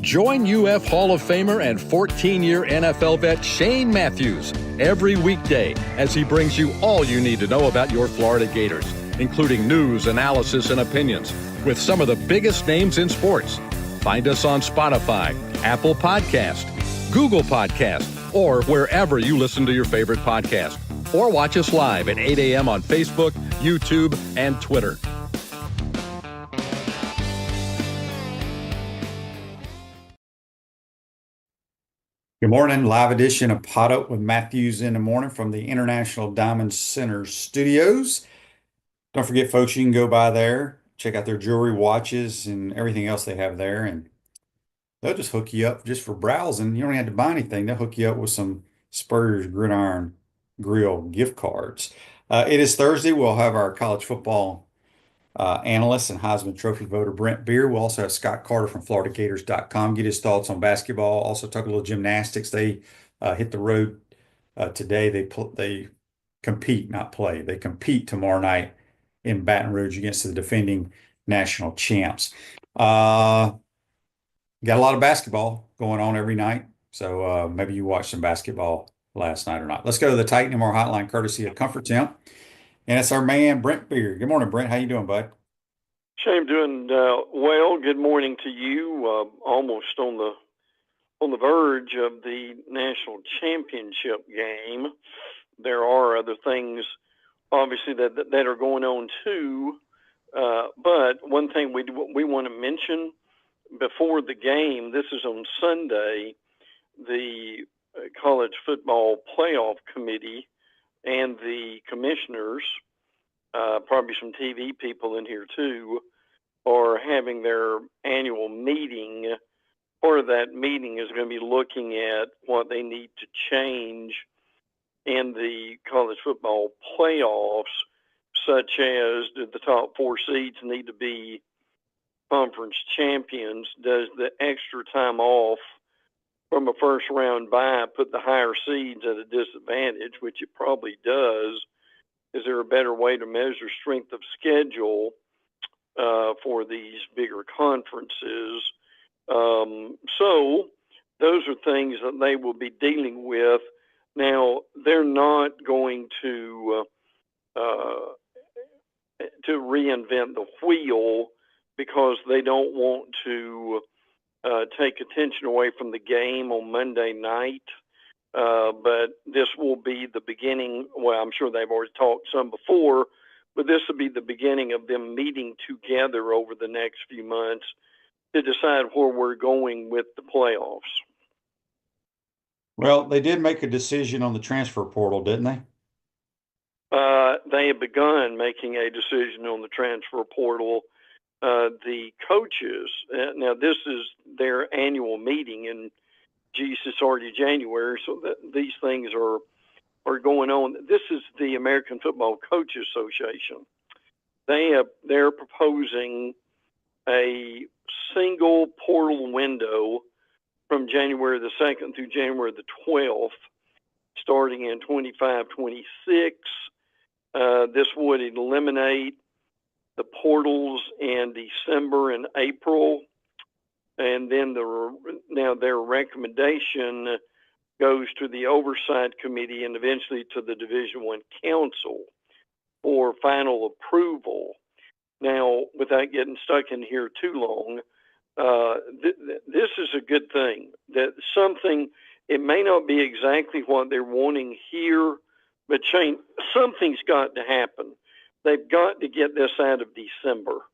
Join UF Hall of Famer and 14-year NFL vet Shane Matthews every weekday as he brings you all you need to know about your Florida Gators, including news, analysis, and opinions with some of the biggest names in sports. Find us on Spotify, Apple Podcast, Google Podcast, or wherever you listen to your favorite podcast. Or watch us live at 8 a.m. on Facebook, YouTube, and Twitter. Good morning. Live edition of PodUp with Matthews in the morning from the International Diamond Center studios. Don't forget, folks, you can go by there, check out their jewelry, watches, and everything else they have there. And they'll just hook you up just for browsing. You don't have to buy anything. They'll hook you up with some Spurs Gridiron Grill gift cards. It is Thursday. We'll have our college football analyst and Heisman Trophy voter Brent Beaird. We'll also have Scott Carter from FloridaGators.com get his thoughts on basketball. Also talk a little gymnastics. They hit the road today. They compete, not play. They compete tomorrow night in Baton Rouge against the defending national champs. Got a lot of basketball going on every night, so maybe you watched some basketball last night or not. Let's go to the Titan MR hotline, courtesy of Comfort Temp. And it's our man, Brent Beaird. Good morning, Brent. How you doing, bud? Shane, doing well. Good morning to you. Almost on the verge of the national championship game. There are other things, obviously, that are going on too. But one thing we want to mention before the game. This is on Sunday. The College Football Playoff Committee and the commissioners, probably some TV people in here too, are having their annual meeting. Part of that meeting is going to be looking at what they need to change in the college football playoffs, such as do the top four seeds need to be conference champions? Does the extra time off from a first round bye put the higher seeds at a disadvantage, which it probably does? Is there a better way to measure strength of schedule for these bigger conferences? So those are things that they will be dealing with. Now, they're not going to reinvent the wheel because they don't want to take attention away from the game on Monday night. But this will be the beginning. Well, I'm sure they've already talked some before, but this will be the beginning of them meeting together over the next few months to decide where we're going with the playoffs. Well, they did make a decision on the transfer portal, didn't they? They have begun making a decision on the transfer portal. The coaches, now this is their annual meeting, and geez, it's already January, so these things are going on. This is the American Football Coaches Association. They're proposing a single portal window from January the 2nd through January the 12th, starting in 25-26. This would eliminate the portals in December and April, and then their recommendation goes to the oversight committee and eventually to the Division I Council for final approval. Now, without getting stuck in here too long, this is a good thing. That something, it may not be exactly what they're wanting here, but Shane, something's got to happen. They've got to get this out of December.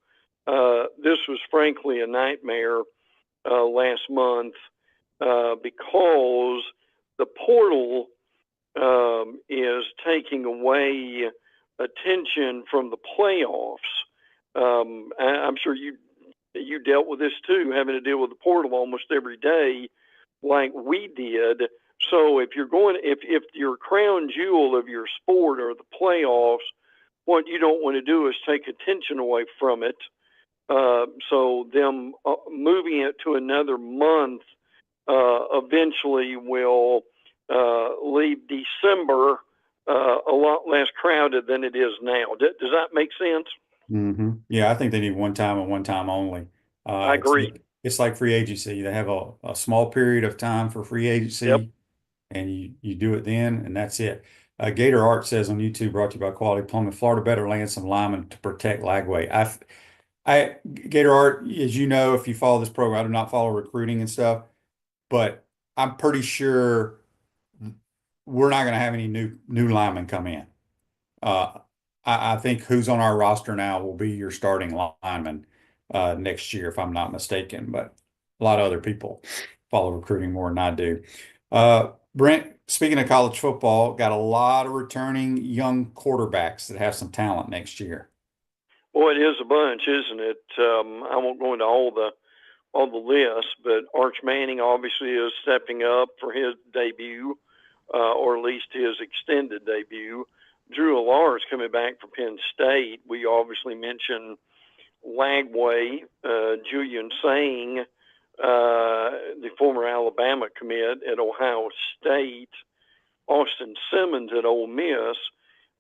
This was frankly a nightmare last month because the portal is taking away attention from the playoffs. I'm sure you dealt with this too, having to deal with the portal almost every day like we did. So if your crown jewel of your sport are the playoffs, what you don't want to do is take attention away from it. So them moving it to another month eventually will leave December a lot less crowded than it is now. Does that make sense? Mm-hmm. Yeah, I think they need one time and one time only. I agree. It's like free agency. They have a small period of time for free Yep. agency, and you do it then, and that's it. Gator Art says on YouTube, brought to you by Quality Plumbing, Florida better land some linemen to protect Lagway. Gator Art, as you know, if you follow this program, I do not follow recruiting and stuff, but I'm pretty sure we're not going to have any new linemen come in. I think who's on our roster now will be your starting lineman next year, if I'm not mistaken. But a lot of other people follow recruiting more than I do. Brent, speaking of college football, got a lot of returning young quarterbacks that have some talent next year. Well, it is a bunch, isn't it? I won't go into all the lists, but Arch Manning obviously is stepping up for his debut, or at least his extended debut. Drew Allar is coming back from Penn State. We obviously mentioned Lagway, Julian Sang, the former Alabama commit at Ohio State, Austin Simmons at Ole Miss.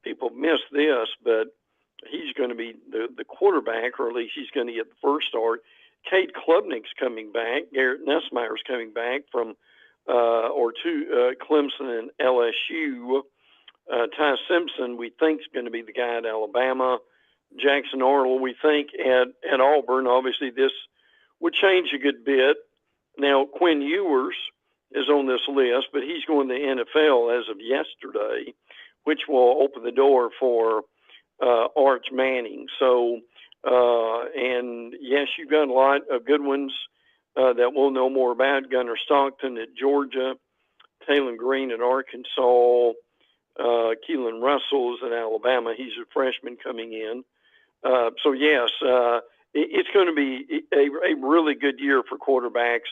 People miss this, but he's going to be the quarterback, or at least he's going to get the first start. Cade Klubnik's coming back. Garrett Nussmeier's coming back from Clemson and LSU. Ty Simpson, we think, is going to be the guy at Alabama. Jackson Arnold, we think, at Auburn. Obviously, this would change a good bit. Now, Quinn Ewers is on this list, but he's going to the NFL as of yesterday, which will open the door for Arch Manning. So, and yes, you've got a lot of good ones that we'll know more about. Gunnar Stockton at Georgia, Taylor Green at Arkansas, Keelan Russell's at Alabama. He's a freshman coming in. So, yes, it's going to be a really good year for quarterbacks,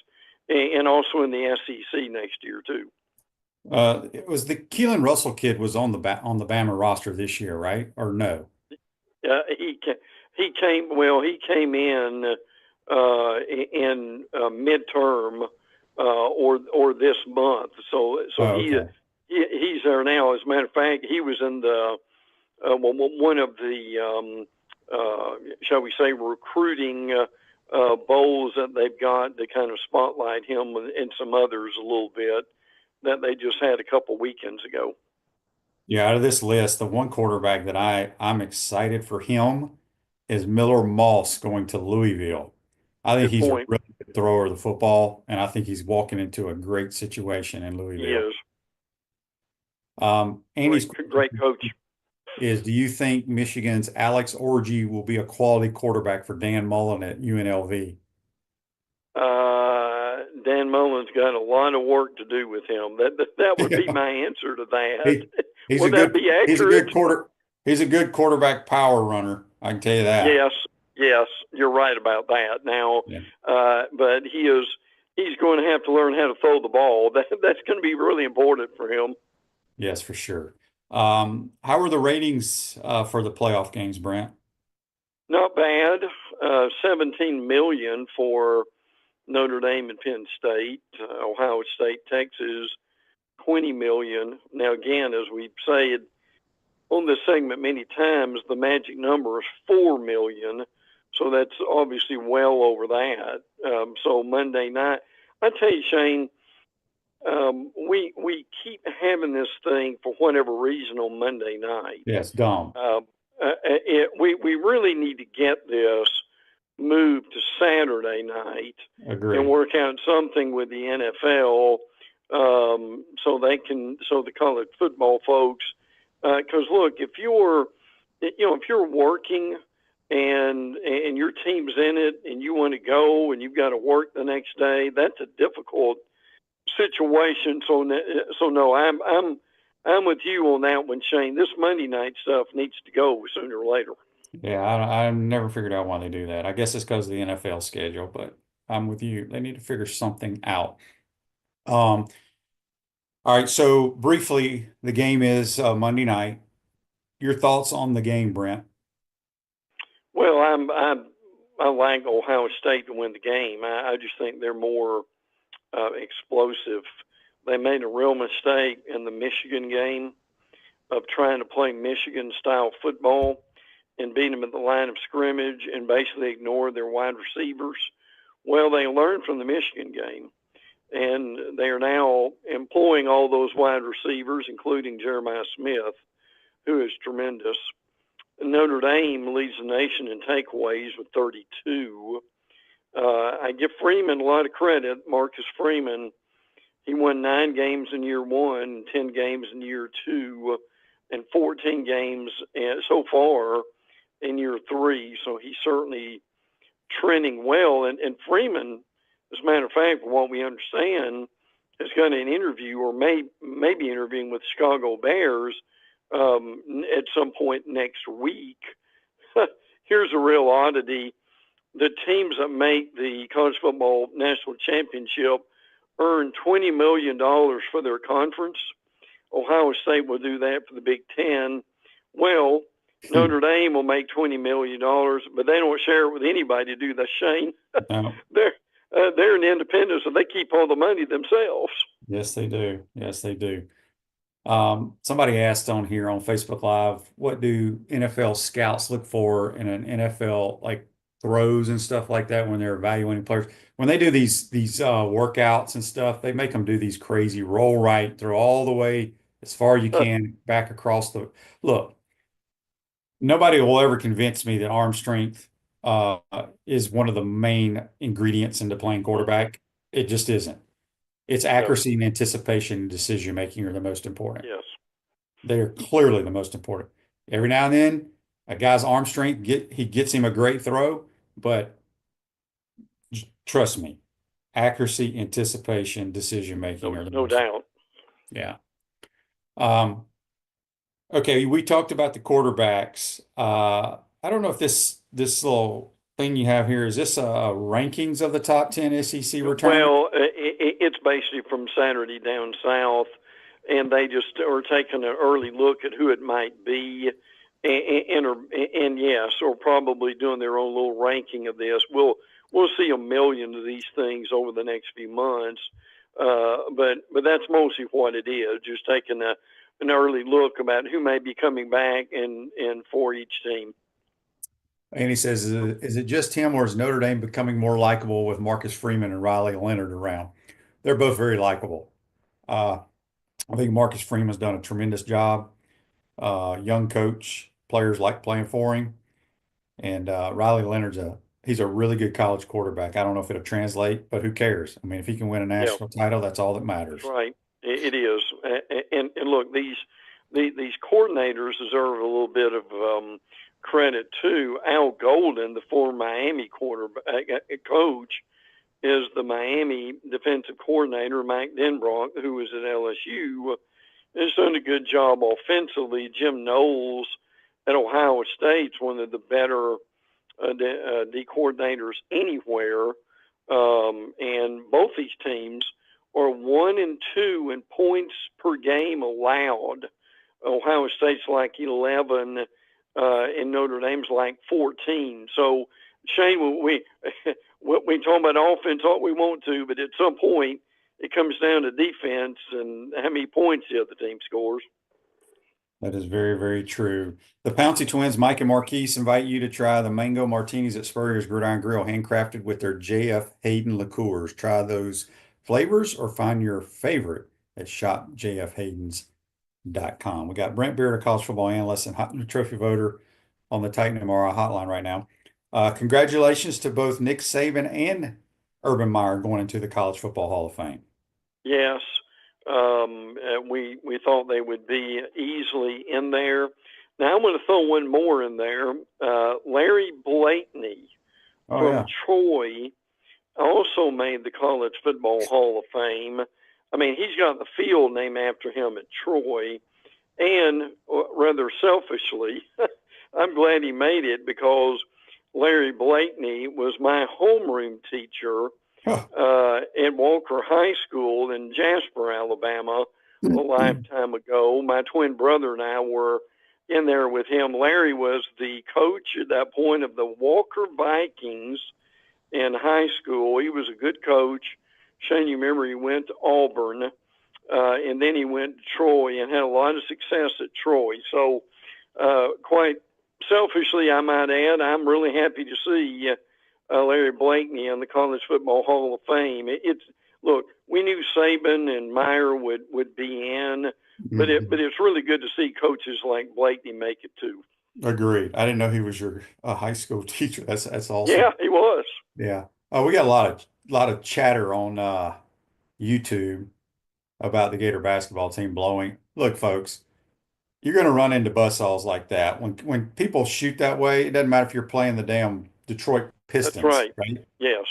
and also in the SEC next year, too. It was the Keelan Russell kid was on the Bama roster this year, right? Or no? He came in midterm or this month. So okay. He's there now. As a matter of fact, he was in the one of the shall we say recruiting bowls that they've got to kind of spotlight him and some others a little bit that they just had a couple weekends ago. Yeah, out of this list, the one quarterback that I'm excited for him is Miller Moss going to Louisville. I think he's a really good thrower of the football, and I think he's walking into a great situation in Louisville. He is. Andy's great coach. Do you think Michigan's Alex Orji will be a quality quarterback for Dan Mullen at UNLV? Dan Mullen's got a lot of work to do with him. That would be my answer to that. Would that be accurate? He's a good quarterback power runner. I can tell you that. Yes, you're right about that. Now, but he's going to have to learn how to throw the ball. That's going to be really important for him. Yes, for sure. How are the ratings for the playoff games, Brent? Not bad. 17 million for Notre Dame and Penn State. Ohio State, Texas, 20 million. Now, again, as we said on this segment many times, the magic number is 4 million. So that's obviously well over that. So Monday night, I tell you, Shane, we keep having this thing for whatever reason on Monday night. Yes, dumb. We really need to get this moved to Saturday night. Agreed. And work out something with the NFL so the college football folks. Because look, if you're working and your team's in it and you want to go and you've got to work the next day, that's a difficult situation. So no, I'm with you on that one, Shane. This Monday night stuff needs to go sooner or later. Yeah, I never figured out why they do that. I guess it's because of the NFL schedule, but I'm with you. They need to figure something out. All right, so briefly, the game is Monday night. Your thoughts on the game, Brent? Well, I like Ohio State to win the game. I just think they're more explosive. They made a real mistake in the Michigan game of trying to play Michigan-style football and beat them at the line of scrimmage and basically ignore their wide receivers. Well, they learned from the Michigan game, and they are now employing all those wide receivers, including Jeremiah Smith, who is tremendous. Notre Dame leads the nation in takeaways with 32. I give Freeman a lot of credit. Marcus Freeman, he won 9 games in year 1, 10 games in year 2, and 14 games so far in year 3. So he's certainly trending well. And Freeman, as a matter of fact, from what we understand, has got an interview or maybe interviewing with Chicago Bears at some point next week. Here's a real oddity. The teams that make the college football national championship earn $20 million for their conference. Ohio State will do that for the Big Ten. Well, Notre Dame will make $20 million, but they don't share it with anybody, do they, Shane? No. They're an independent, so they keep all the money themselves. Yes, they do. Yes, they do. Somebody asked on here on Facebook Live, what do NFL scouts look for in an NFL, like throws and stuff like that when they're evaluating players? When they do these workouts and stuff, they make them do these crazy roll right, throw all the way as far as you can back across the look. Nobody will ever convince me that arm strength is one of the main ingredients into playing quarterback. It just isn't. It's accuracy and anticipation and decision making are the most important. Yes. They're clearly the most important. Every now and then, a guy's arm strength gets him a great throw, but trust me, accuracy, anticipation, decision making are the no most. doubt. Yeah. Okay, we talked about the quarterbacks. I don't know if this little thing you have here, is this rankings of the top 10 SEC returns? Well, it's basically from Saturday down south, and they just are taking an early look at who it might be, and yes, or probably doing their own little ranking of this. We'll see a million of these things over the next few months, but that's mostly what it is, just taking an early look about who may be coming back and for each team. And he says, is it just him or is Notre Dame becoming more likable with Marcus Freeman and Riley Leonard around? They're both very likable. I think Marcus Freeman's done a tremendous job. Young coach, players like playing for him. And Riley Leonard's he's a really good college quarterback. I don't know if it'll translate, but who cares? I mean, if he can win a national title, that's all that matters. That's right. It is. And look, these coordinators deserve a little bit of credit too. Al Golden, the former Miami coach, is the Miami defensive coordinator. Mike Denbrock, who was at LSU, has done a good job offensively. Jim Knowles at Ohio State's one of the better D coordinators anywhere. And both these teams are 1 and 2 in points per game allowed. Ohio State's like 11, and Notre Dame's like 14. So, Shane, we talk about offense all we want to, but at some point it comes down to defense and how many points the other team scores. That is very, very true. The Pouncey twins, Mike and Marquise, invite you to try the mango martinis at Spurrier's Gridiron Grill, handcrafted with their J.F. Hayden liqueurs. Try those flavors or find your favorite at shopjfhaydens.com. We got Brent Beaird, a college football analyst and Heisman Trophy voter, on the Titan MRI hotline right now. Congratulations to both Nick Saban and Urban Meyer going into the College Football Hall of Fame. Yes. We thought they would be easily in there. Now I'm going to throw one more in there. Larry Blakeney from Troy also made the College Football Hall of Fame. I mean, he's got the field named after him at Troy, and rather selfishly, I'm glad he made it because Larry Blakeney was my homeroom teacher at Walker High School in Jasper, Alabama, a lifetime ago. My twin brother and I were in there with him. Larry was the coach at that point of the Walker Vikings in high school. He was a good coach. Shane, you remember he went to Auburn, and then he went to Troy and had a lot of success at Troy. So quite selfishly, I might add, I'm really happy to see Larry Blakeney in the College Football Hall of Fame. Look, we knew Saban and Meyer would be in, but it's really good to see coaches like Blakeney make it too. Agreed. I didn't know he was your high school teacher. That's awesome. Yeah, he was. Yeah. Oh, we got a lot of chatter on YouTube about the Gator basketball team blowing. Look, folks, you're going to run into buzzsaws like that. When people shoot that way, it doesn't matter if you're playing the damn Detroit That's Pistons, right. right? Yes.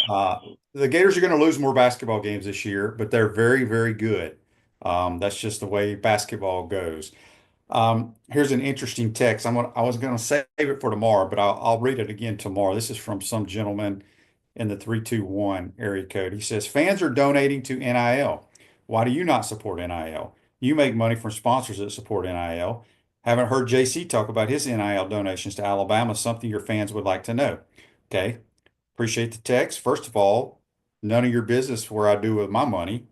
The Gators are going to lose more basketball games this year, but they're very, very good. That's just the way basketball goes. Here's an interesting text. I was going to save it for tomorrow, but I'll read it again tomorrow. This is from some gentleman in the 321 area code. He says, fans are donating to NIL. Why do you not support NIL? You make money from sponsors that support NIL. Haven't heard JC talk about his NIL donations to Alabama, something your fans would like to know. Okay. Appreciate the text. First of all, none of your business where I do with my money.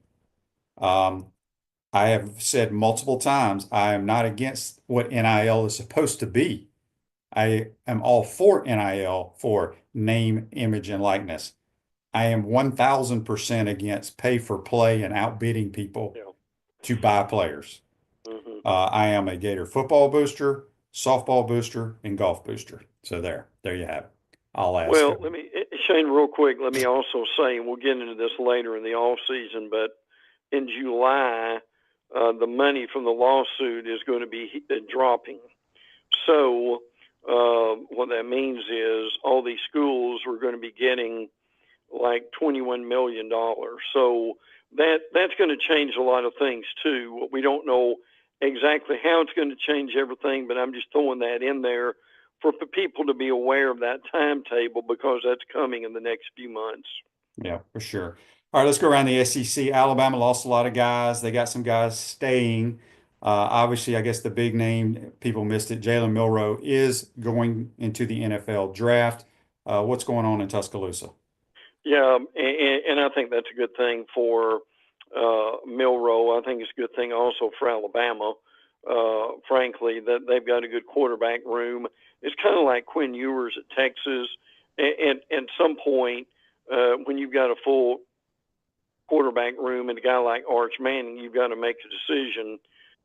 I have said multiple times, I am not against what NIL is supposed to be. I am all for NIL for name, image, and likeness. I am 1000% against pay for play and outbidding people to buy players. I am a Gator football booster, softball booster, and golf booster. So there you have it. I'll ask. Well, Shane, real quick, let me also say, and we'll get into this later in the off season, but in July, the money from the lawsuit is going to be dropping. So what that means is all these schools are going to be getting like $21 million. So that's going to change a lot of things too. We don't know exactly how it's going to change everything, but I'm just throwing that in there for people to be aware of that timetable because that's coming in the next few months. Yeah, for sure. All right, let's go around the SEC. Alabama lost a lot of guys. They got some guys staying. Obviously, I guess the big name, people missed it, Jalen Milroe is going into the NFL draft. What's going on in Tuscaloosa? Yeah, and I think that's a good thing for Milroe. I think it's a good thing also for Alabama, frankly, that they've got a good quarterback room. It's kind of like Quinn Ewers at Texas. And at some point, when you've got a full quarterback room and a guy like Arch Manning, you've got to make a decision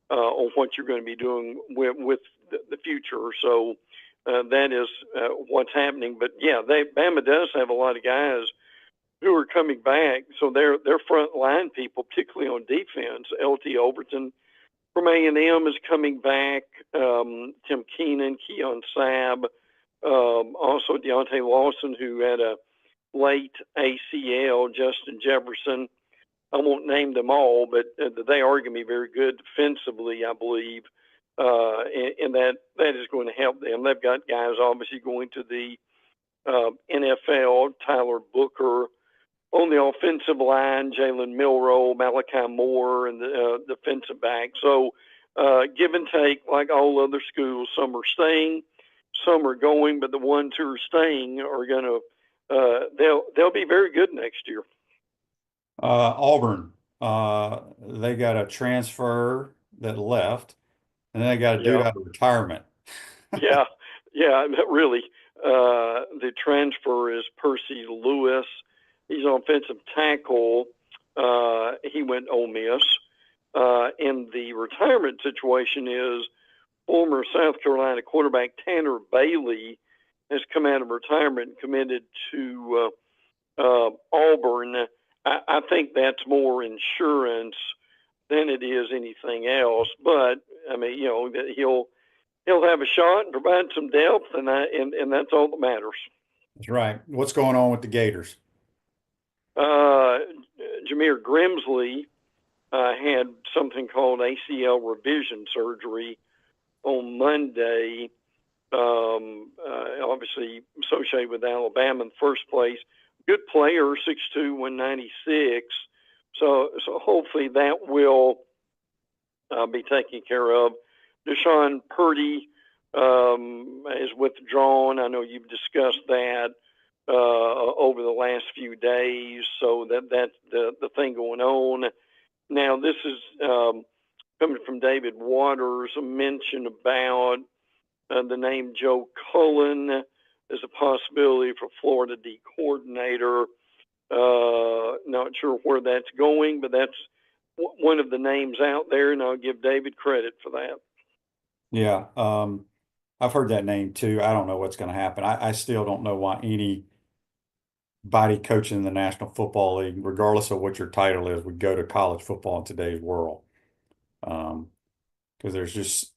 on what you're going to be doing with the future. So that is what's happening. But yeah, Bama does have a lot of guys who are coming back. So they're front line people, particularly on defense. LT Overton from A&M is coming back. Tim Keenan, Keon Sabb, also Deontay Lawson, who had a late ACL, Justin Jefferson. I won't name them all, but they are going to be very good defensively, I believe, and that is going to help them. They've got guys obviously going to the NFL, Tyler Booker. On the offensive line, Jalen Milroe, Malachi Moore, and the defensive back. So give and take, like all other schools. Some are staying, some are going, but the ones who are staying are going to they'll be very good next year. Auburn, they got a transfer that left, and then they got a dude out of retirement. yeah, really. The transfer is Percy Lewis. He's an offensive tackle. He went Ole Miss. And the retirement situation is former South Carolina quarterback Tanner Bailey has come out of retirement and committed to Auburn. I think that's more insurance than it is anything else. But I mean, he'll have a shot and provide some depth, and that's all that matters. That's right. What's going on with the Gators? Jameer Grimsley had something called ACL revision surgery on Monday, obviously associated with Alabama in the first place. Good player, 6'2", 196. So hopefully that will be taken care of. Deshaun Purdy is withdrawn. I know you've discussed that over the last few days. So that's the thing going on. Now, this is coming from David Waters, a mention about the name Joe Cullen as a possibility for Florida D coordinator. Not sure where that's going, but that's one of the names out there, and I'll give David credit for that. Yeah, I've heard that name too. I don't know what's going to happen. I still don't know why anybody coaching in the National Football League, regardless of what your title is, would go to college football in today's world. Because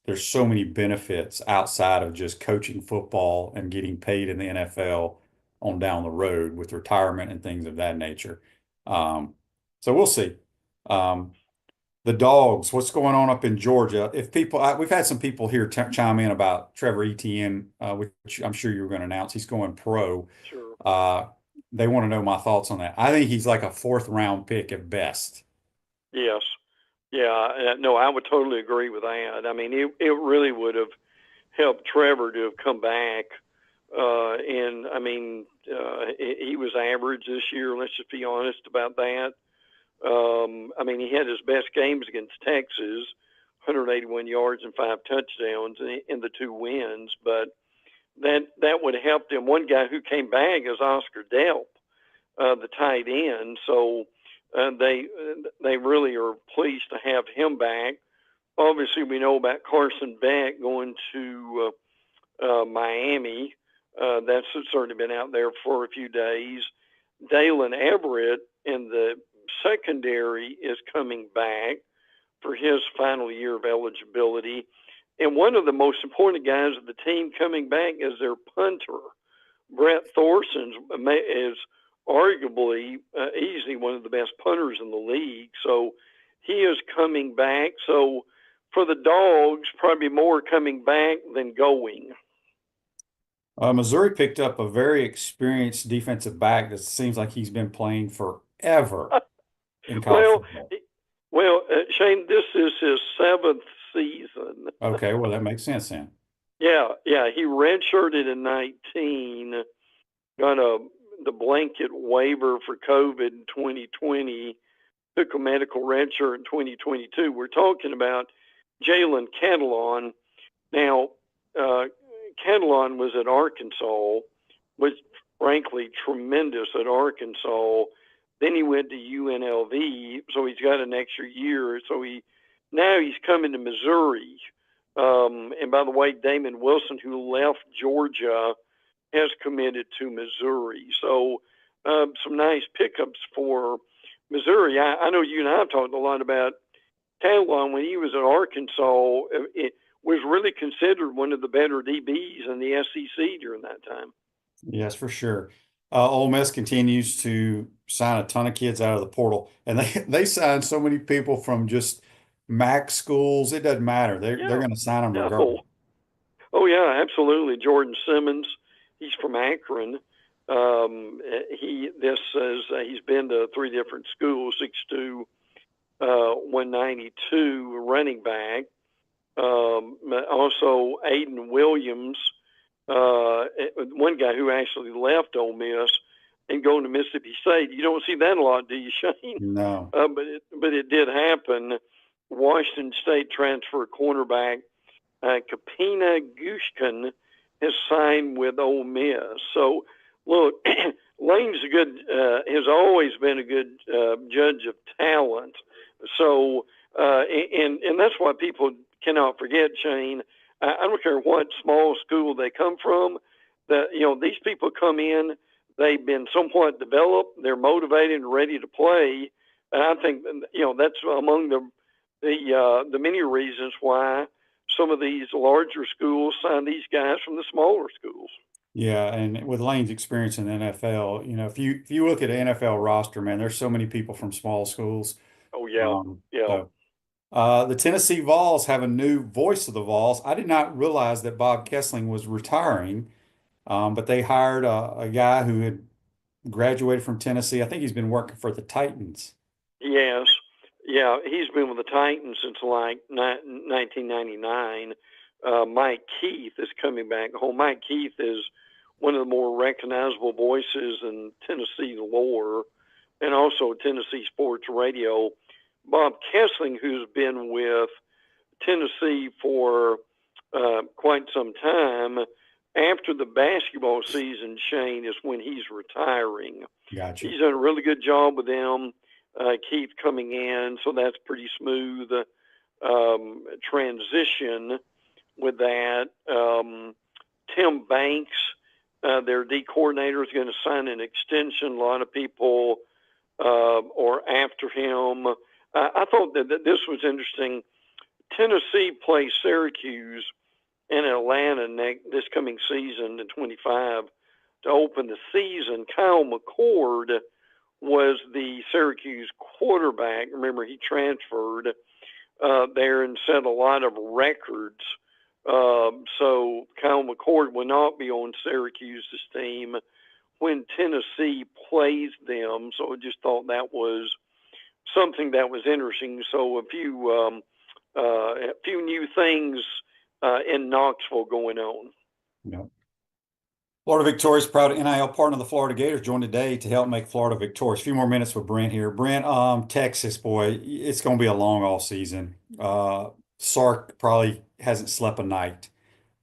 there's so many benefits outside of just coaching football and getting paid in the NFL on down the road with retirement and things of that nature. So we'll see. The Dogs, what's going on up in Georgia? If people, we've had some people here chime in about Trevor Etienne, which I'm sure you were going to announce. He's going pro. Sure. They want to know my thoughts on that. I think he's like a 4th-round pick at best. Yes. Yeah. No, I would totally agree with that. I mean, it really would have helped Trevor to have come back. And I mean, he was average this year. Let's just be honest about that. I mean, he had his best games against Texas, 181 yards and 5 touchdowns in the 2 wins. But that would have helped him. One guy who came back is Oscar Delp, the tight end. So they really are pleased to have him back. Obviously, we know about Carson Beck going to Miami. That's certainly been out there for a few days. Dalen Everett in the secondary is coming back for his final year of eligibility. And one of the most important guys of the team coming back is their punter. Brent Thorson is arguably easily one of the best punters in the league. So he is coming back. So for the Dogs, probably more coming back than going. Missouri picked up a very experienced defensive back that seems like he's been playing forever in college football. Well, Shane, this is his 7th season. Okay, well, that makes sense then. Yeah. He redshirted in 19, got the blanket waiver for COVID in 2020, took a medical redshirt in 2022. We're talking about Jalen Catalon. Now, Catalon was at Arkansas, was frankly tremendous at Arkansas. Then he went to UNLV, so he's got an extra year. So now he's coming to Missouri. And by the way, Damon Wilson, who left Georgia, has committed to Missouri. So some nice pickups for Missouri. I know you and I have talked a lot about Catalon. When he was at Arkansas, it was really considered one of the better DBs in the SEC during that time. Yes, for sure. Ole Miss continues to sign a ton of kids out of the portal, and they sign so many people from just MAC schools. It doesn't matter. They're going to sign them regardless. Oh yeah, absolutely. Jordan Simmons, he's from Akron. He's been to 3 different schools, 6'2", 192 running back. Also Aiden Williams, one guy who actually left Ole Miss and going to Mississippi State. You don't see that a lot, do you, Shane? No. But it did happen. Washington State transfer cornerback Kapina Gushkin has signed with Ole Miss. So look, Lane's has always been a good judge of talent. So and that's why people cannot forget, Shane. I don't care what small school they come from. These people come in. They've been somewhat developed. They're motivated and ready to play. And I think that's among the many reasons why some of these larger schools sign these guys from the smaller schools. Yeah, and with Lane's experience in the NFL, if you look at an NFL roster, man, there's so many people from small schools. Oh yeah, So, the Tennessee Vols have a new voice of the Vols. I did not realize that Bob Kessling was retiring, but they hired a guy who had graduated from Tennessee. I think he's been working for the Titans. Yes. Yeah, he's been with the Titans since like 1999. Mike Keith is coming back home. Mike Keith is one of the more recognizable voices in Tennessee lore and also Tennessee sports radio. Bob Kessling, who's been with Tennessee for quite some time, after the basketball season, Shane, is when he's retiring. Gotcha. He's done a really good job with them. Keith coming in, so that's pretty smooth transition with that. Tim Banks, their D coordinator, is going to sign an extension. A lot of people are after him. I thought that this was interesting. Tennessee plays Syracuse in Atlanta this coming season in 25 to open the season. Kyle McCord was the Syracuse quarterback. Remember, he transferred there and set a lot of records. So Kyle McCord will not be on Syracuse's team when Tennessee plays them. So I just thought that was something that was interesting. So a few new things in Knoxville going on. Yep. Florida victorious, proud NIL partner of the Florida Gators, joined today to help make Florida victorious. A few more minutes with Brent here. Brent, Texas, boy, it's going to be a long off season. Sark probably hasn't slept a night.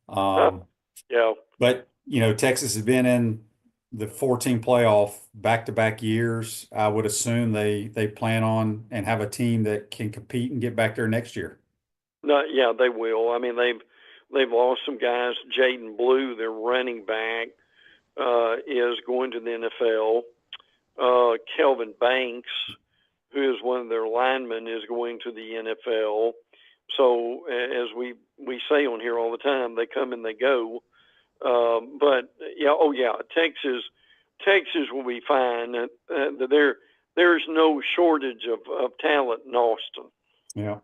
Yeah. But, Texas has been in the 14 playoff back-to-back years. I would assume they plan on and have a team that can compete and get back there next year. No, yeah, they will. I mean, they've lost some guys. Jaden Blue, their running back, is going to the NFL. Kelvin Banks, who is one of their linemen, is going to the NFL. So as we say on here all the time, they come and they go. But yeah, Texas will be fine. There's no shortage of talent in Austin. Yeah.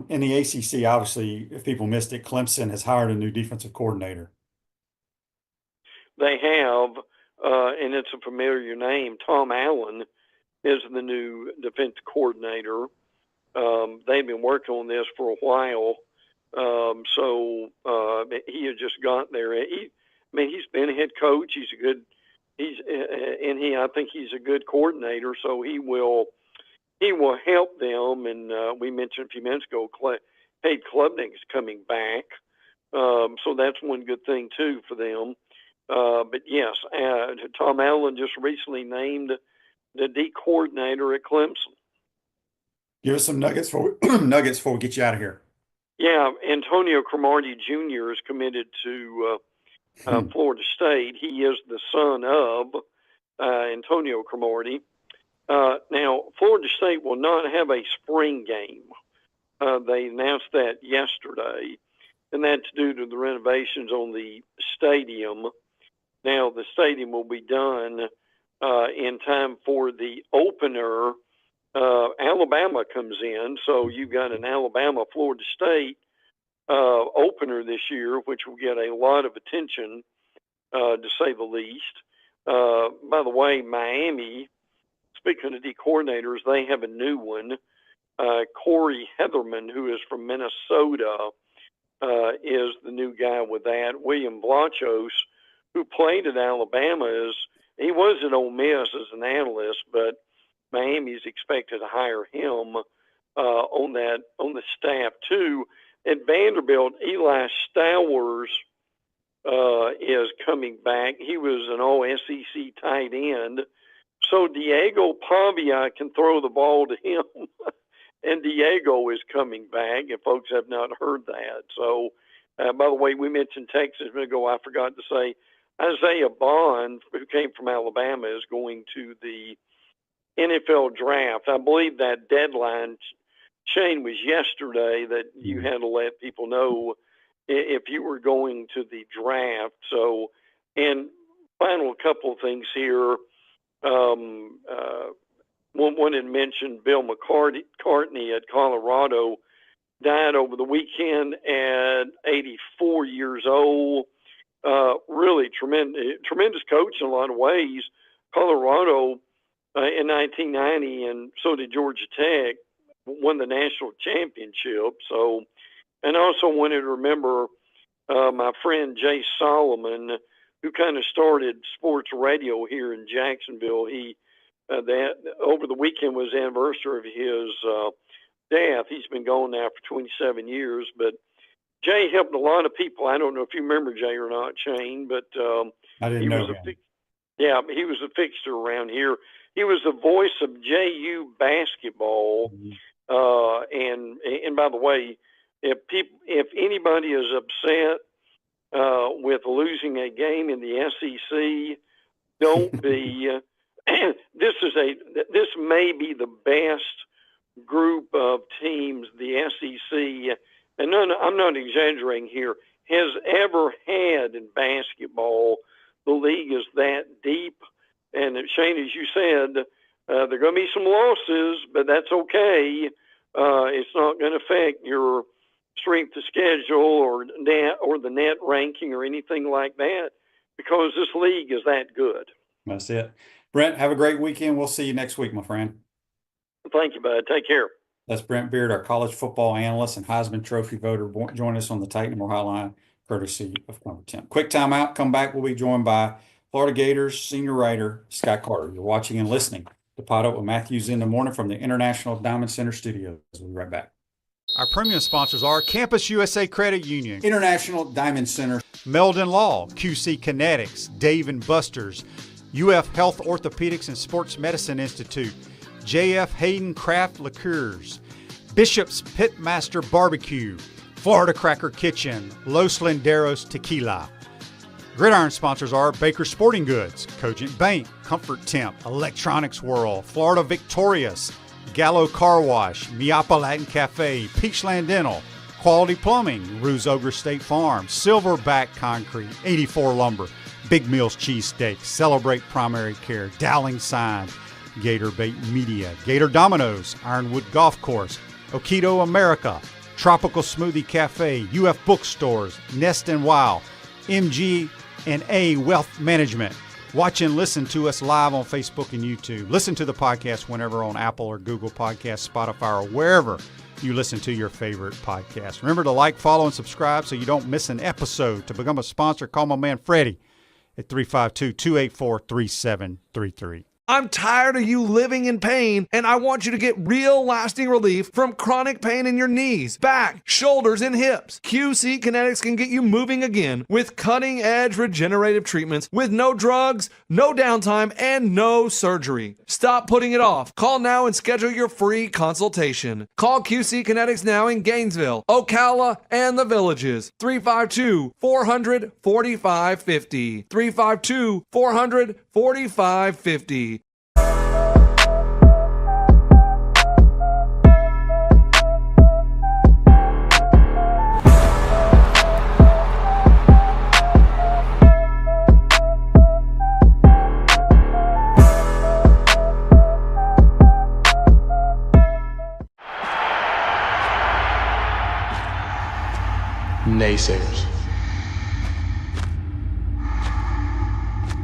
In the ACC, obviously, if people missed it, Clemson has hired a new defensive coordinator. They have, and it's a familiar name. Tom Allen is the new defense coordinator. They've been working on this for a while. So he had just got there. He's been a head coach. I think he's a good coordinator. So he will help them. And we mentioned a few minutes ago, Cade Klubnik is coming back. So that's one good thing too for them. But yes, Tom Allen just recently named the D coordinator at Clemson. Give us some nuggets before we get you out of here. Yeah, Antonio Cromartie Jr. is committed to Florida State. He is the son of Antonio Cromartie. Now, Florida State will not have a spring game. They announced that yesterday, and that's due to the renovations on the stadium. Now, the stadium will be done in time for the opener. Alabama comes in, so you've got an Alabama-Florida State opener this year, which will get a lot of attention, to say the least. By the way, Miami, speaking of D coordinators, they have a new one. Corey Heatherman, who is from Minnesota, is the new guy with that. William Blachos, who played at Alabama, he was at Ole Miss as an analyst, but Miami's expected to hire him on the staff too. At Vanderbilt, Eli Stowers is coming back. He was an all-SEC tight end. So Diego Pavia can throw the ball to him, and Diego is coming back, if folks have not heard that. So, by the way, we mentioned Texas a minute ago. I forgot to say Isaiah Bond, who came from Alabama, is going to the NFL draft. I believe that deadline, Shane, was yesterday that you had to let people know if you were going to the draft. So, and final couple of things here. One had mentioned Bill McCartney at Colorado died over the weekend at 84 years old. Really tremendous coach in a lot of ways. Colorado in 1990, and so did Georgia Tech, won the national championship. So, and I also wanted to remember my friend Jay Solomon, who kind of started sports radio here in Jacksonville. He that over the weekend was the anniversary of his death. He's been gone now for 27 years, but Jay helped a lot of people. I don't know if you remember Jay or not, Shane, but I didn't he know was him. he was a fixture around here. He was the voice of JU basketball. And by the way, if anybody is upset with losing a game in the SEC, don't be. This may be the best group of teams the SEC, and I'm not exaggerating here, has ever had in basketball. The league is that deep, and Shane, as you said, there are going to be some losses, but that's okay. It's not going to affect your strength of schedule or the net ranking or anything like that, because this league is that good. That's it. Brent, have a great weekend. We'll see you next week, my friend. Thank you, bud. Take care. That's Brent Beaird, our college football analyst and Heisman Trophy voter. Join us on the Titan Moore Hotline, courtesy of Comfort Temp. Quick timeout. Come back. We'll be joined by Florida Gators senior writer Scott Carter. You're watching and listening to PodUp with Matthews in the morning from the International Diamond Center Studios. We'll be right back. Our premium sponsors are Campus USA Credit Union, International Diamond Center, Meldon Law, QC Kinetics, Dave & Buster's, UF Health Orthopedics and Sports Medicine Institute, JF Hayden Craft Liqueurs, Bishop's Pitmaster Barbecue, Florida Cracker Kitchen, Los Linderos Tequila. Gridiron sponsors are Baker Sporting Goods, Cogent Bank, Comfort Temp, Electronics World, Florida Victorious, Gallo Car Wash, Miapa Latin Cafe, Peachland Dental, Quality Plumbing, Ruse Ogre State Farm, Silverback Concrete, 84 Lumber, Big Mills Cheesesteak, Celebrate Primary Care, Dowling Sign, Gator Bait Media, Gator Dominoes, Ironwood Golf Course, Okido America, Tropical Smoothie Cafe, UF Bookstores, Nest and Wow, MG&A Wealth Management. Watch and listen to us live on Facebook and YouTube. Listen to the podcast whenever on Apple or Google Podcasts, Spotify, or wherever you listen to your favorite podcast. Remember to like, follow, and subscribe so you don't miss an episode. To become a sponsor, call my man Freddie at 352-284-3733. I'm tired of you living in pain, and I want you to get real lasting relief from chronic pain in your knees, back, shoulders, and hips. QC Kinetics can get you moving again with cutting-edge regenerative treatments with no drugs, no downtime, and no surgery. Stop putting it off. Call now and schedule your free consultation. Call QC Kinetics now in Gainesville, Ocala, and the Villages. 352-400-4550. 352-400-4550. Naysayers,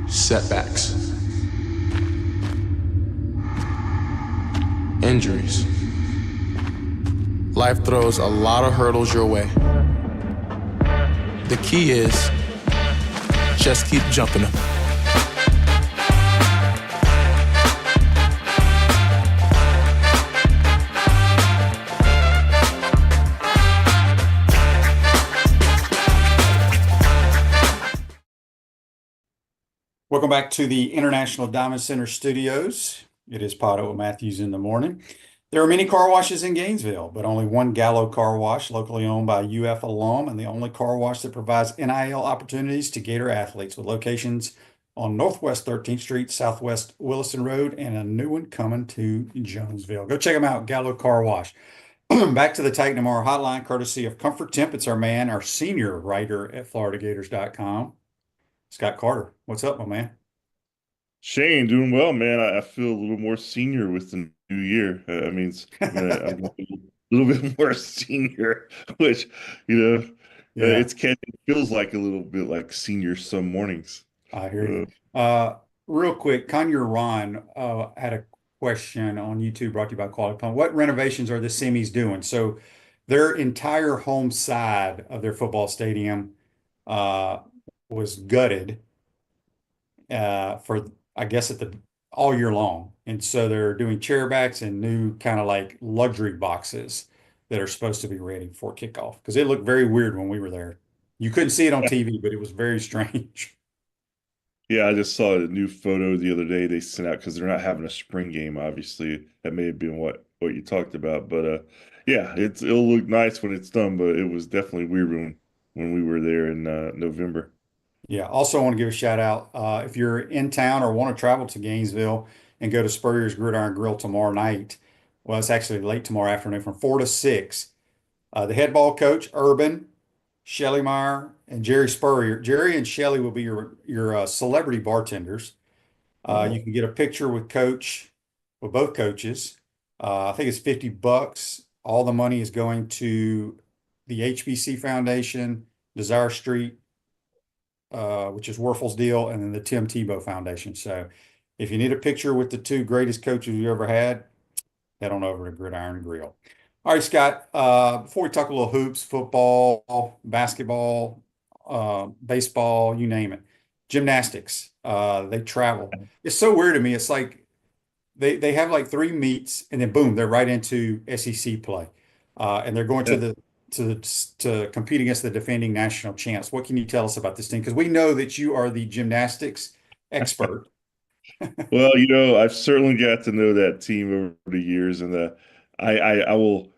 setbacks, injuries. Life throws a lot of hurdles your way. The key is just keep jumping them. Welcome back to the International Diamond Center Studios. It is PodUp with Matthews in the morning. There are many car washes in Gainesville, but only one Gallo Car Wash, locally owned by UF alum, and the only car wash that provides NIL opportunities to Gator athletes, with locations on Northwest 13th Street, Southwest Williston Road, and a new one coming to Jonesville. Go check them out, Gallo Car Wash. Back to the Titan Tomorrow hotline, courtesy of Comfort Temp. It's our senior writer at FloridaGators.com. Scott Carter, what's up, my man? Shane, doing well, man. I feel a little more senior with the new year. I mean, I'm a little bit more senior, which, it feels like a little bit like senior some mornings. I hear you. Real quick, Conyer Ron had a question on YouTube brought to you by Quality Pump. What renovations are the semis doing? So their entire home side of their football stadium was gutted for, I guess, all year long. And so they're doing chair backs and new kind of like luxury boxes. that are supposed to be ready before kickoff because it looked very weird when we were there. You couldn't see it on TV, but it was very strange. Yeah, I just saw a new photo the other day they sent out because they're not having a spring game, obviously. That may have been what you talked about. But yeah, it'll look nice when it's done, but it was definitely weird when we were there in November. Yeah. Also, I want to give a shout out if you're in town or want to travel to Gainesville and go to Spurrier's Gridiron Grill tomorrow night. Well, it's actually late tomorrow afternoon from 4 to 6. The head ball coach, Urban, Shelly Meyer, and Jerry Spurrier. Jerry and Shelly will be your celebrity bartenders. You can get a picture with both coaches. I think it's $50. All the money is going to the HBC Foundation, Desire Street, which is Werfel's deal, and then the Tim Tebow Foundation. So if you need a picture with the two greatest coaches you ever had, head on over to Gridiron Grill. All right, Scott, before we talk a little hoops, football, basketball, baseball, you name it, gymnastics, they travel. It's so weird to me. It's like they have like 3 meets and then boom, they're right into SEC play. And they're going Yeah. to compete against the defending national champs. What can you tell us about this team? Because we know that you are the gymnastics expert. Well, I've certainly got to know that team over the years, and I will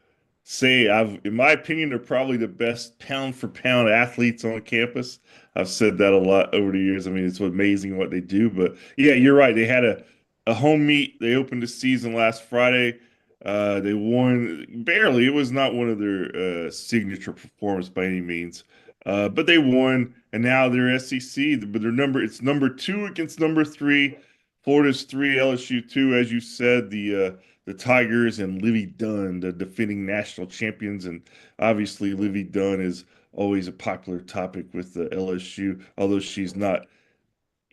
say in my opinion, they're probably the best pound for pound athletes on campus. I've said that a lot over the years. I mean, it's amazing what they do. But yeah, you're right. They had a home meet. They opened the season last Friday. They won barely. It was not one of their signature performance by any means. But they won, and now they're SEC. But it's number 2 against number 3. Florida's 3, LSU 2, as you said. The Tigers and Livy Dunn, the defending national champions, and obviously Livy Dunn is always a popular topic with the LSU, although she's not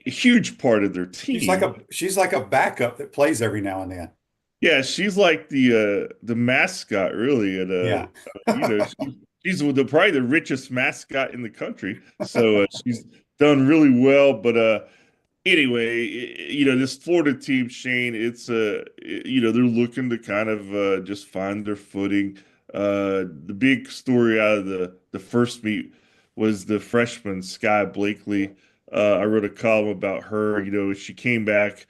a huge part of their team. She's like a backup that plays every now and then. Yeah, she's like the mascot, really, and Yeah. she's probably the richest mascot in the country. So she's done really well. But anyway, this Florida team, Shane, it's they're looking to kind of just find their footing. The big story out of the first meet was the freshman Sky Blakely. I wrote a column about her. She came back.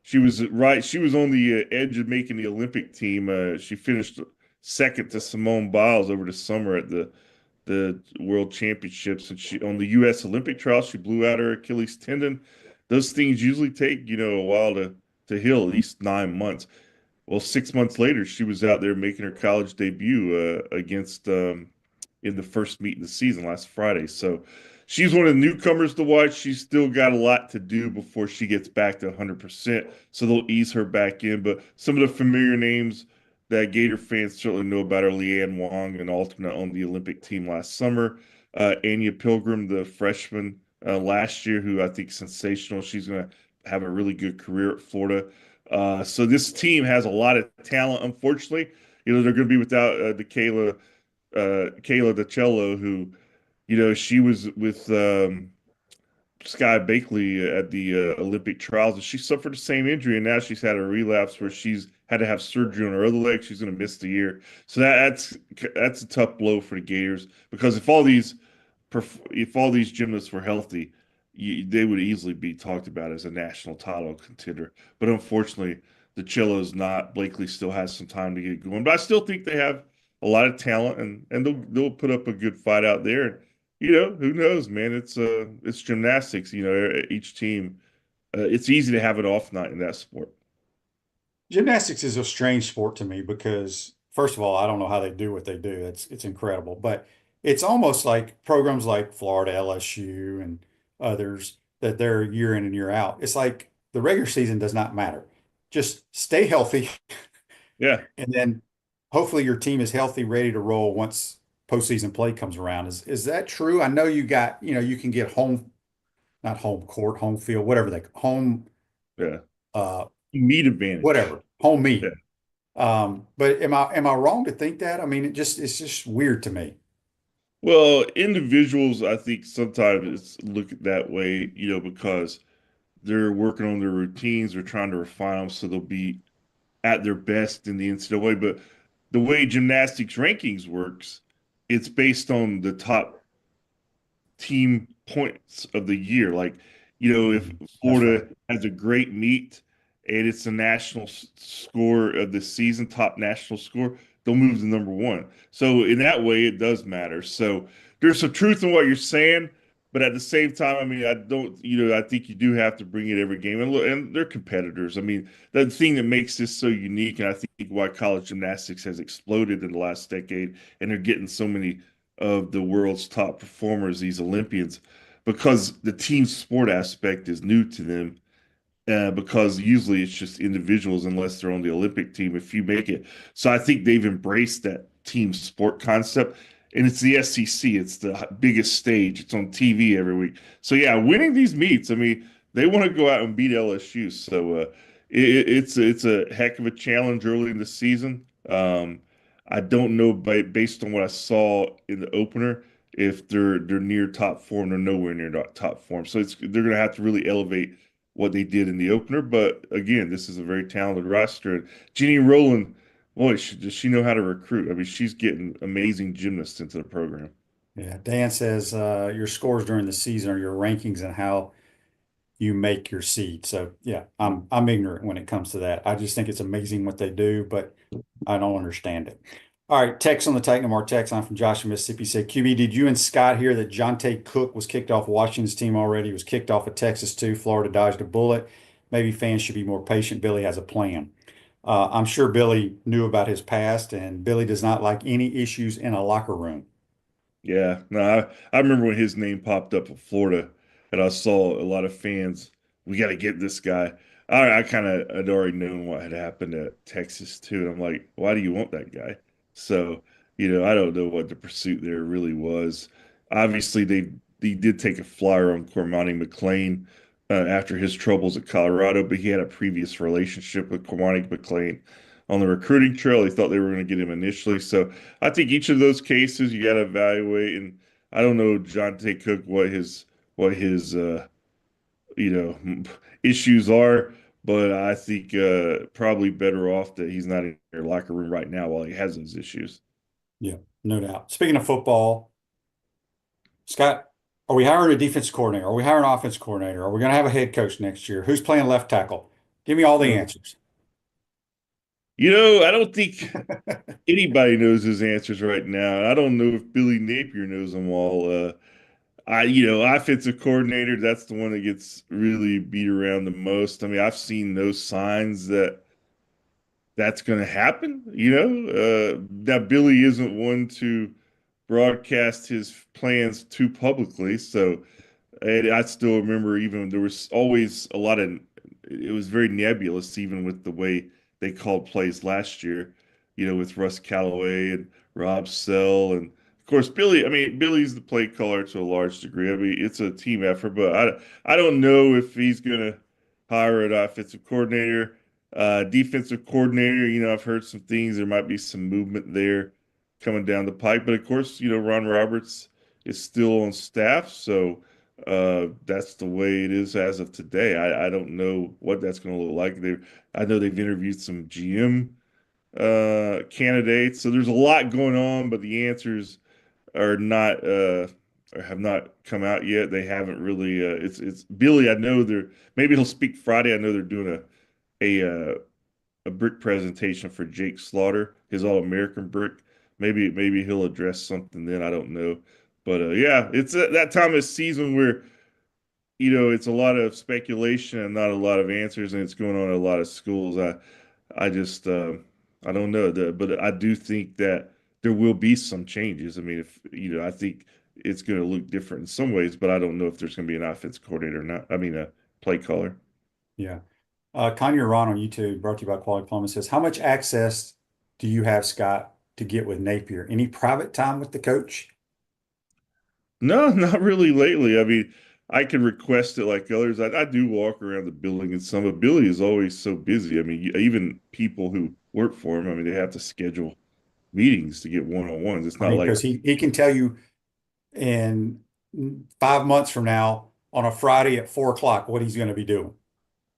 She was right. She was on the edge of making the Olympic team. She finished second to Simone Biles over the summer at the World Championships, and she on the U.S. Olympic trials she blew out her Achilles tendon. Those things usually take a while to heal, at least 9 months. Well, 6 months later, she was out there making her college debut against in the first meet of the season last Friday. So she's one of the newcomers to watch. She's still got a lot to do before she gets back to 100%. So they'll ease her back in. But some of the familiar names that Gator fans certainly know about are Leanne Wong, an alternate on the Olympic team last summer. Anya Pilgrim, the freshman last year, who I think is sensational. She's going to have a really good career at Florida. So this team has a lot of talent. Unfortunately, they're going to be without the Kayla DiCello, who, she was with Sky Blakely at the Olympic trials, and she suffered the same injury, and now she's had a relapse where she's had to have surgery on her other leg. She's going to miss the year. So that's a tough blow for the Gators, because if all these gymnasts were healthy, they would easily be talked about as a national title contender. But unfortunately, the Cello's not. Blakely still has some time to get going. But I still think they have a lot of talent, and they'll put up a good fight out there. And, who knows, man? It's gymnastics. Each team, it's easy to have an off night in that sport. Gymnastics is a strange sport to me because, first of all, I don't know how they do what they do. It's incredible. But it's almost like programs like Florida, LSU, and others that they're year in and year out. It's like the regular season does not matter. Just stay healthy. Yeah. And then hopefully your team is healthy, ready to roll once postseason play comes around. Is that true? I know you can get not home court, home field, whatever home. Yeah. Meet advantage. Whatever. Home meet. Yeah. But am I wrong to think that? I mean, it's just weird to me. Well, individuals, I think sometimes look at that way, because they're working on their routines, they're trying to refine them so they'll be at their best in the NCAA. But the way gymnastics rankings works, it's based on the top team points of the year. Like, if That's right. Florida has a great meet and it's the national score of the season, top national score, they'll move to number one. So in that way, it does matter. So there's some truth in what you're saying, but at the same time, I mean, I don't, I think you do have to bring it every game, and look, and they're competitors. I mean, the thing that makes this so unique, and I think why college gymnastics has exploded in the last decade, and they're getting so many of the world's top performers, these Olympians, because the team sport aspect is new to them. Because usually it's just individuals, unless they're on the Olympic team, if you make it. So I think they've embraced that team sport concept. And it's the SEC, it's the biggest stage, it's on TV every week. So, yeah, winning these meets, I mean, they want to go out and beat LSU. So it's a heck of a challenge early in the season. I don't know, based on what I saw in the opener, if they're near top form. They're nowhere near top form. So they're going to have to really elevate what they did in the opener. But again, this is a very talented roster. And Jeannie Rowland, boy, does she know how to recruit? I mean, she's getting amazing gymnasts into the program. Yeah. Dan says your scores during the season are your rankings and how you make your seed. So yeah, I'm ignorant when it comes to that. I just think it's amazing what they do, but I don't understand it. All right, text on the Take No More text line from Josh in Mississippi said, QB, did you and Scott hear that Jonte Cook was kicked off Washington's team already? He was kicked off at Texas too. Florida dodged a bullet. Maybe fans should be more patient. Billy has a plan. I'm sure Billy knew about his past, and Billy does not like any issues in a locker room. Yeah, no, I remember when his name popped up in Florida, and I saw a lot of fans. We got to get this guy. I kind of had already known what had happened at Texas too, and I'm like, why do you want that guy? So, I don't know what the pursuit there really was. Obviously, they did take a flyer on Cormani McLean after his troubles at Colorado, but he had a previous relationship with Cormani McLean on the recruiting trail. They thought they were going to get him initially, so. I think each of those cases you got to evaluate, and I don't know John T. Cook what his you know issues are, but I think probably better off that he's not in your locker room right now while he has those issues. Yeah, no doubt. Speaking of football, Scott, are we hiring a defense coordinator? Are we hiring an offense coordinator? Are we going to have a head coach next year? Who's playing left tackle? Give me all the answers. I don't think anybody knows his answers right now. I don't know if Billy Napier knows them all. Offensive coordinator, that's the one that gets really beat around the most. I mean, I've seen those signs that that's going to happen. Now Billy isn't one to broadcast his plans too publicly, so. And I still remember even there was always it was very nebulous, even with the way they called plays last year, with Russ Callaway and Rob Sell. And of course, Billy, I mean, Billy's the play caller to a large degree. I mean, it's a team effort, but I don't know if he's going to hire an offensive coordinator, defensive coordinator. I've heard some things. There might be some movement there coming down the pike. But of course, Ron Roberts is still on staff. So, that's the way it is as of today. I don't know what that's going to look like. I know they've interviewed some GM candidates, so there's a lot going on, but the answers are not or have not come out yet. They haven't really. It's Billy. I know maybe he'll speak Friday. I know they're doing a brick presentation for Jake Slaughter, his All-American brick. Maybe he'll address something then. I don't know. But yeah, it's that time of season where it's a lot of speculation and not a lot of answers, and it's going on in a lot of schools. I just I don't know, but I do think that there will be some changes. I mean, if I think it's going to look different in some ways, but I don't know if there's going to be an offense coordinator or not. I mean, a play caller. Yeah. Kanye Ron on YouTube, brought to you by Quality Plumbing, says, how much access do you have, Scott, to get with Napier? Any private time with the coach? No, not really lately. I mean, I can request it like others. I do walk around the building, and some of Billy is always so busy. I mean, even people who work for him, I mean, they have to schedule meetings to get one-on-ones. It's not like because he can tell you in 5 months from now on a Friday at 4 o'clock what he's going to be doing.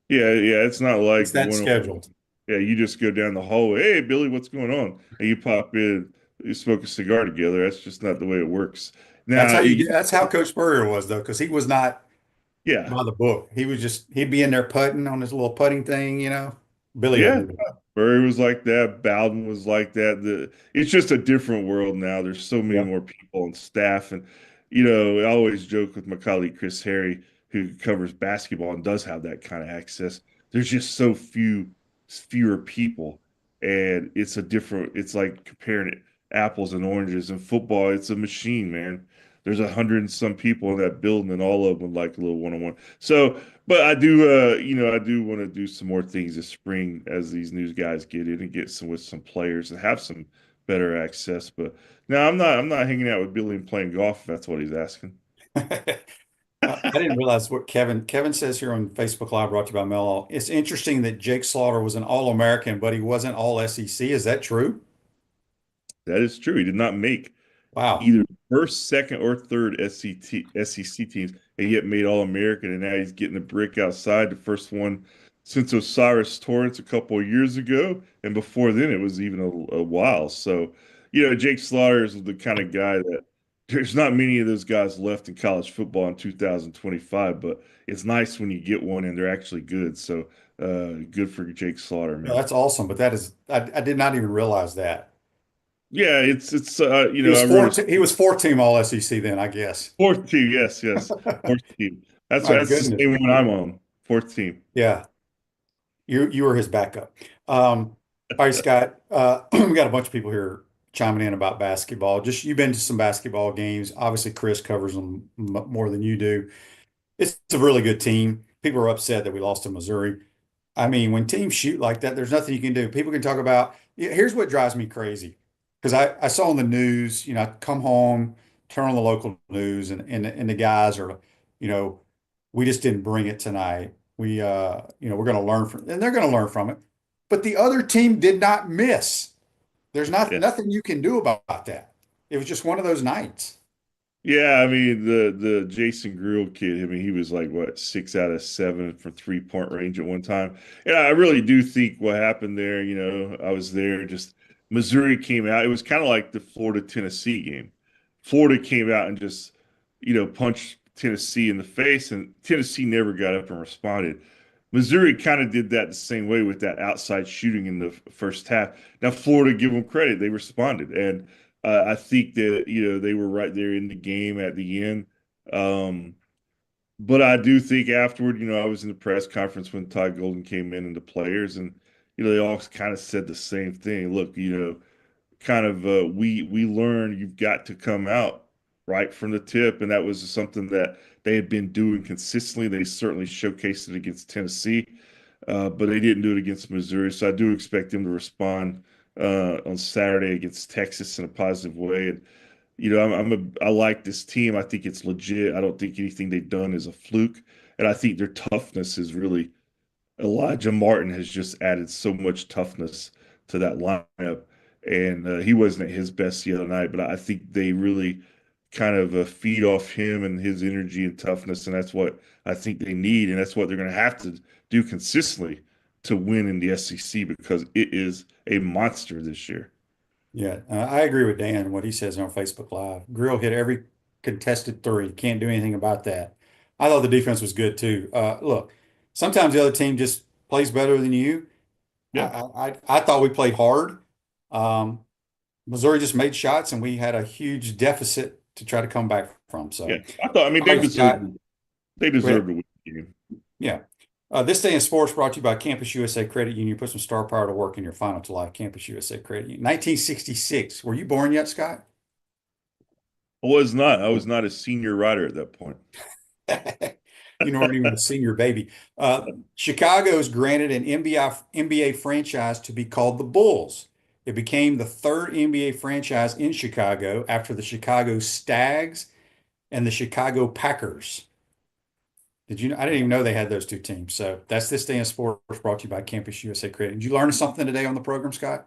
yeah, it's not like It's that scheduled. Yeah, you just go down the hallway. Hey, Billy, what's going on? And you pop in, you smoke a cigar together. That's just not the way it works. That's Now, how you do. That's how Coach Spurrier was though, because he was not yeah, by the book. He was just he'd be in there putting on his little putting thing, you know. Billy yeah. doesn't do that. Murray was like that. Bowden was like that. It's just a different world now. There's so many Yeah. more people and staff. And, I always joke with my colleague Chris Harry, who covers basketball and does have that kind of access. There's just fewer people. And it's like comparing it apples and oranges. In football, it's a machine, man. There's 100 and some people in that building, and all of them would like a little one-on-one. So, but I do want to do some more things this spring as these new guys get in and get some with some players and have some better access. But no, I'm not hanging out with Billy and playing golf if that's what he's asking. I didn't realize what Kevin says here on Facebook Live, brought to you by Mello. It's interesting that Jake Slaughter was an All-American, but he wasn't All SEC. Is that true? That is true. He did not make Wow. either first, second, or third SEC teams, and yet made All American. And now he's getting a brick outside. The first one since Osiris Torrance a couple of years ago, and before then it was even a while. So, Jake Slaughter is the kind of guy that there's not many of those guys left in college football in 2025, but it's nice when you get one and they're actually good. So, good for Jake Slaughter, No, man. that's awesome. But I did not even realize that. Yeah, it's He was I wrote he was fourth team All SEC then, I guess. fourth team. Yes, yes. Fourth team. My That's the goodness. same one I'm on. Fourth team. Yeah. You were his backup. All right, Scott. We got a bunch of people here chiming in about basketball. Just you've been to some basketball games. Obviously, Chris covers them more than you do. It's a really good team. People are upset that we lost to Missouri. I mean, when teams shoot like that, there's nothing you can do. People can talk about, here's what drives me crazy. Because I saw on the news, I come home, turn on the local news, and the guys are, you know, we just didn't bring it tonight. We're going to learn from, and they're going to learn from it. But the other team did not miss. There's Yeah. nothing you can do about that. It was just one of those nights. Yeah, I mean the Jason Grill kid, I mean, he was like what, 6 out of 7 from 3-point range at one time. Yeah, I really do think what happened there, I was there, just Missouri came out. It was kind of like the Florida Tennessee game. Florida came out and just, punched Tennessee in the face, and Tennessee never got up and responded. Missouri kind of did that the same way with that outside shooting in the first half. Now, Florida, give them credit, they responded. And I think that, they were right there in the game at the end. Um, but I do think afterward, I was in the press conference when Todd Golden came in and the players, and, they all kind of said the same thing. Look, kind of we learned you've got to come out right from the tip, and that was something that they had been doing consistently. They certainly showcased it against Tennessee, but they didn't do it against Missouri. So I do expect them to respond on Saturday against Texas in a positive way. And I like this team. I think it's legit. I don't think anything they've done is a fluke, and I think their toughness is really. Elijah Martin has just added so much toughness to that lineup, and he wasn't at his best the other night. But I think they really kind of feed off him and his energy and toughness, and that's what I think they need, and that's what they're going to have to do consistently to win in the SEC because it is a monster this year. Yeah, I agree with Dan, what he says on Facebook Live. Grill hit every contested three. Can't do anything about that. I thought the defense was good too. Look, sometimes the other team just plays better than you. Yeah, I thought we played hard. Um, Missouri just made shots, and we had a huge deficit to try to come back from. yeah. So, I mean, all right, Scott. they deserved to win the game. Yeah. This Day in Sports brought to you by Campus USA Credit Union. Put some star power to work in your final to life. Campus USA Credit Union. 1966. Were you born yet, Scott? I was not. I was not a senior writer at that point. You weren't even a senior baby. Chicago's granted an NBA franchise to be called the Bulls. It became the third NBA franchise in Chicago after the Chicago Stags and the Chicago Packers. Did you know? I didn't even know they had those two teams. So that's This Day in Sports brought to you by Campus USA Credit. Did you learn something today on the program, Scott?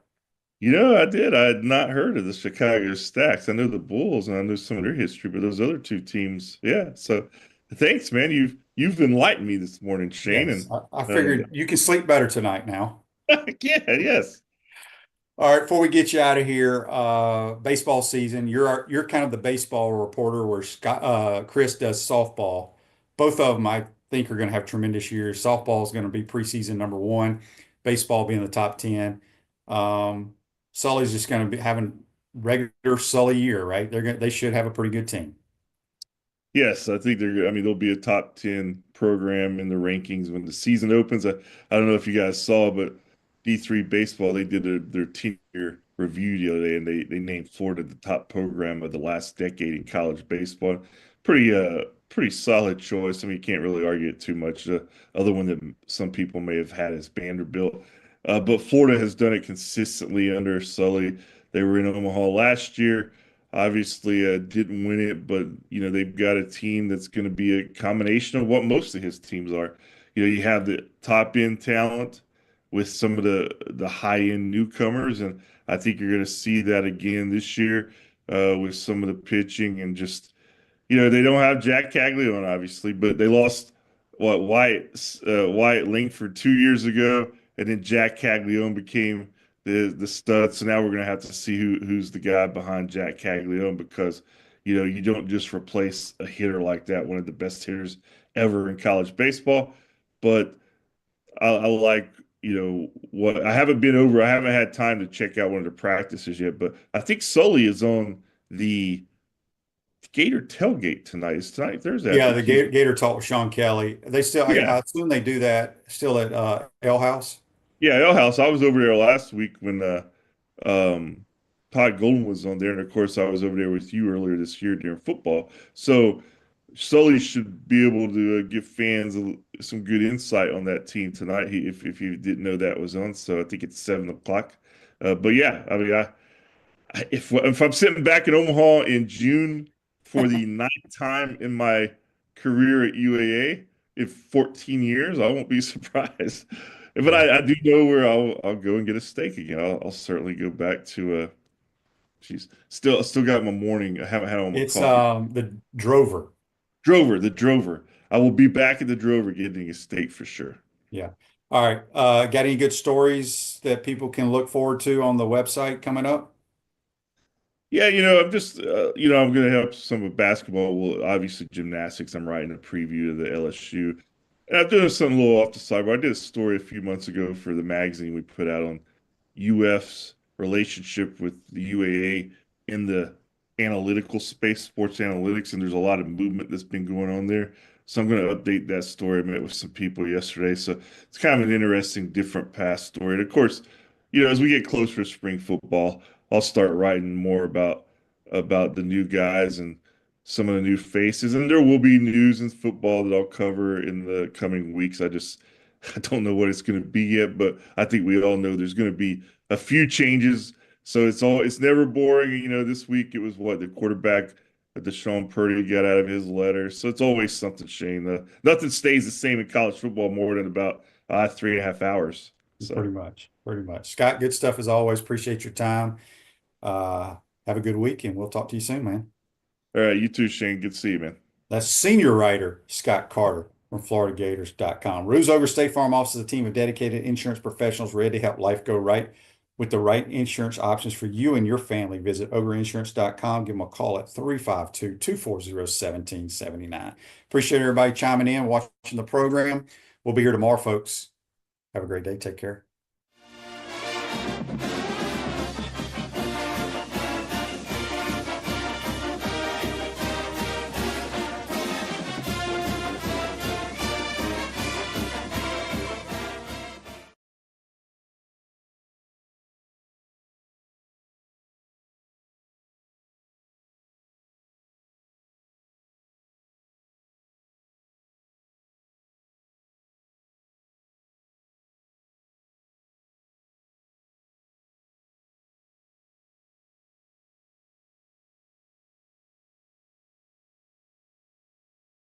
I did. I had not heard of the Chicago Stacks. I know the Bulls and I know some of their history, but those other two teams, yeah. So thanks, man. You've enlightened me this morning, Shane. Yes. And I figured you can sleep better tonight now. Yeah, yes. All right, before we get you out of here, baseball season. You're kind of the baseball reporter where Chris does softball. Both of them, I think, are going to have tremendous years. Softball is going to be preseason number one. Baseball being the top 10. Sully's just going to be having regular Sully year, right? They should have a pretty good team. Yes, I think they're. I mean, they'll be a top 10 program in the rankings when the season opens. I don't know if you guys saw, but D3 baseball they did their team year review the other day, and they named Florida the top program of the last decade in college baseball. Pretty solid choice. I mean, you can't really argue it too much. The other one that some people may have had is Vanderbilt, but Florida has done it consistently under Sully. They were in Omaha last year. Obviously, didn't win it, but they've got a team that's going to be a combination of what most of his teams are. You have the top end talent with some of the high end newcomers, and I think you're going to see that again this year with some of the pitching and just they don't have Jack Caglione obviously, but they lost Wyatt Langford 2 years ago, and then Jack Caglione became the stud. So now we're going to have to see who's the guy behind Jack Caglione because you don't just replace a hitter like that, one of the best hitters ever in college baseball. But I like what I haven't been over. I haven't had time to check out one of the practices yet, but I think Sully is on the Gator tailgate tonight. Is tonight Thursday? Yeah, the Gator talk with Sean Kelly. They still, Yeah. I assume they do that still at L House. Yeah, L House. I was over there last week when Todd Golden was on there, and of course I was over there with you earlier this year during football. So Sully should be able to give fans some good insight on that team tonight. If you didn't know that was on, so I think it's 7 o'clock. But yeah, I mean, if I'm sitting back in Omaha in June for the ninth time in my career at UAA in 14 years, I won't be surprised. But I do know where I'll go and get a steak again. I'll certainly go back to geez, still got my morning. I haven't had all my It's coffee. the Drover. The Drover. I will be back at the Drover getting a steak for sure. Yeah. All right. Got any good stories that people can look forward to on the website coming up? Yeah, I'm just, I'm going to help some of basketball. Well, obviously gymnastics. I'm writing a preview of the LSU. And I'm doing something a little off the side, but I did a story a few months ago for the magazine we put out on UF's relationship with the UAA in the analytical space, sports analytics, and there's a lot of movement that's been going on there. So I'm going to update that story. I met with some people yesterday. So it's kind of an interesting, different past story. And of course, as we get closer to spring football, I'll start writing more about the new guys and some of the new faces. And there will be news in football that I'll cover in the coming weeks. I don't know what it's going to be yet, but I think we all know there's going to be a few changes. So it's never boring. This week it was the quarterback that Deshaun Purdy got out of his letter. So it's always something, Shane. Nothing stays the same in college football more than about 3.5 hours. So. Pretty much. Scott, good stuff as always. Appreciate your time. Have a good week, and we'll talk to you soon, man. All right, you too, Shane. Good to see you, man. That's senior writer Scott Carter from FloridaGators.com. Ruse Ogre State Farm offers a team of dedicated insurance professionals ready to help life go right with the right insurance options for you and your family. Visit OgreInsurance.com. Give them a call at 352-240-1779. Appreciate everybody chiming in, watching the program. We'll be here tomorrow, folks. Have a great day. Take care.